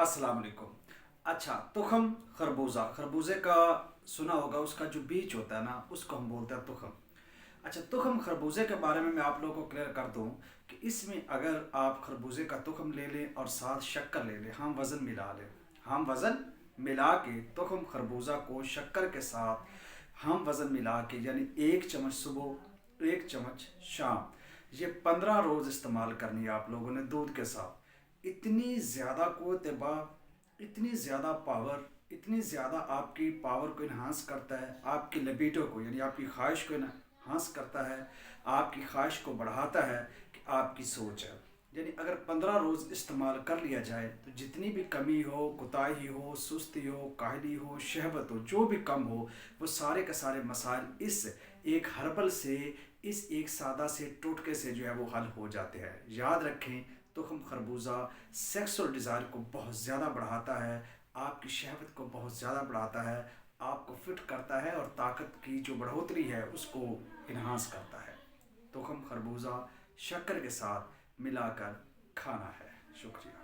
अस्सलाम वालेकुम। अच्छा, तुखम खरबूजा, खरबूजे का सुना होगा, उसका जो बीज होता है ना उसको हम बोलते हैं तुखम। अच्छा, तुखम खरबूजे के बारे में मैं आप लोगों को क्लियर कर दूं कि इसमें अगर आप खरबूजे का तुखम ले लें और साथ शक्कर ले लें, हम वज़न मिला लें, हम वज़न मिला के तुखम खरबूजा को शक्कर के साथ हम वज़न मिला के, यानी 1 चम्मच सुबह 1 चम्मच शाम, ये 15 रोज़ इस्तेमाल करनी है आप लोगों ने दूध के साथ। इतनी ज़्यादा क़ुव्वत बा, इतनी ज़्यादा पावर, इतनी ज़्यादा आपकी पावर को इन्हांस करता है, आपकी लिबिडो को यानी आपकी ख्वाहिश को इन्हांस करता है, आपकी ख्वाहिश को बढ़ाता है कि आपकी सोच है। यानी अगर 15 रोज़ इस्तेमाल कर लिया जाए तो जितनी भी कमी हो, कोताही हो, सुस्ती हो, काहली हो, शहवत हो, जो भी कम हो, वो सारे के सारे मसाइल इस एक हर्बल से, इस एक सादा से टोटके से जो है वो हल हो जाते हैं। याद रखें, तुखम खरबूजा सेक्सुअल डिज़ायर को बहुत ज़्यादा बढ़ाता है, आपकी शहवत को बहुत ज़्यादा बढ़ाता है, आपको फिट करता है और ताकत की जो बढ़ोतरी है उसको इन्हांस करता है। तुखम खरबूजा शक्कर के साथ मिलाकर खाना है। शुक्रिया।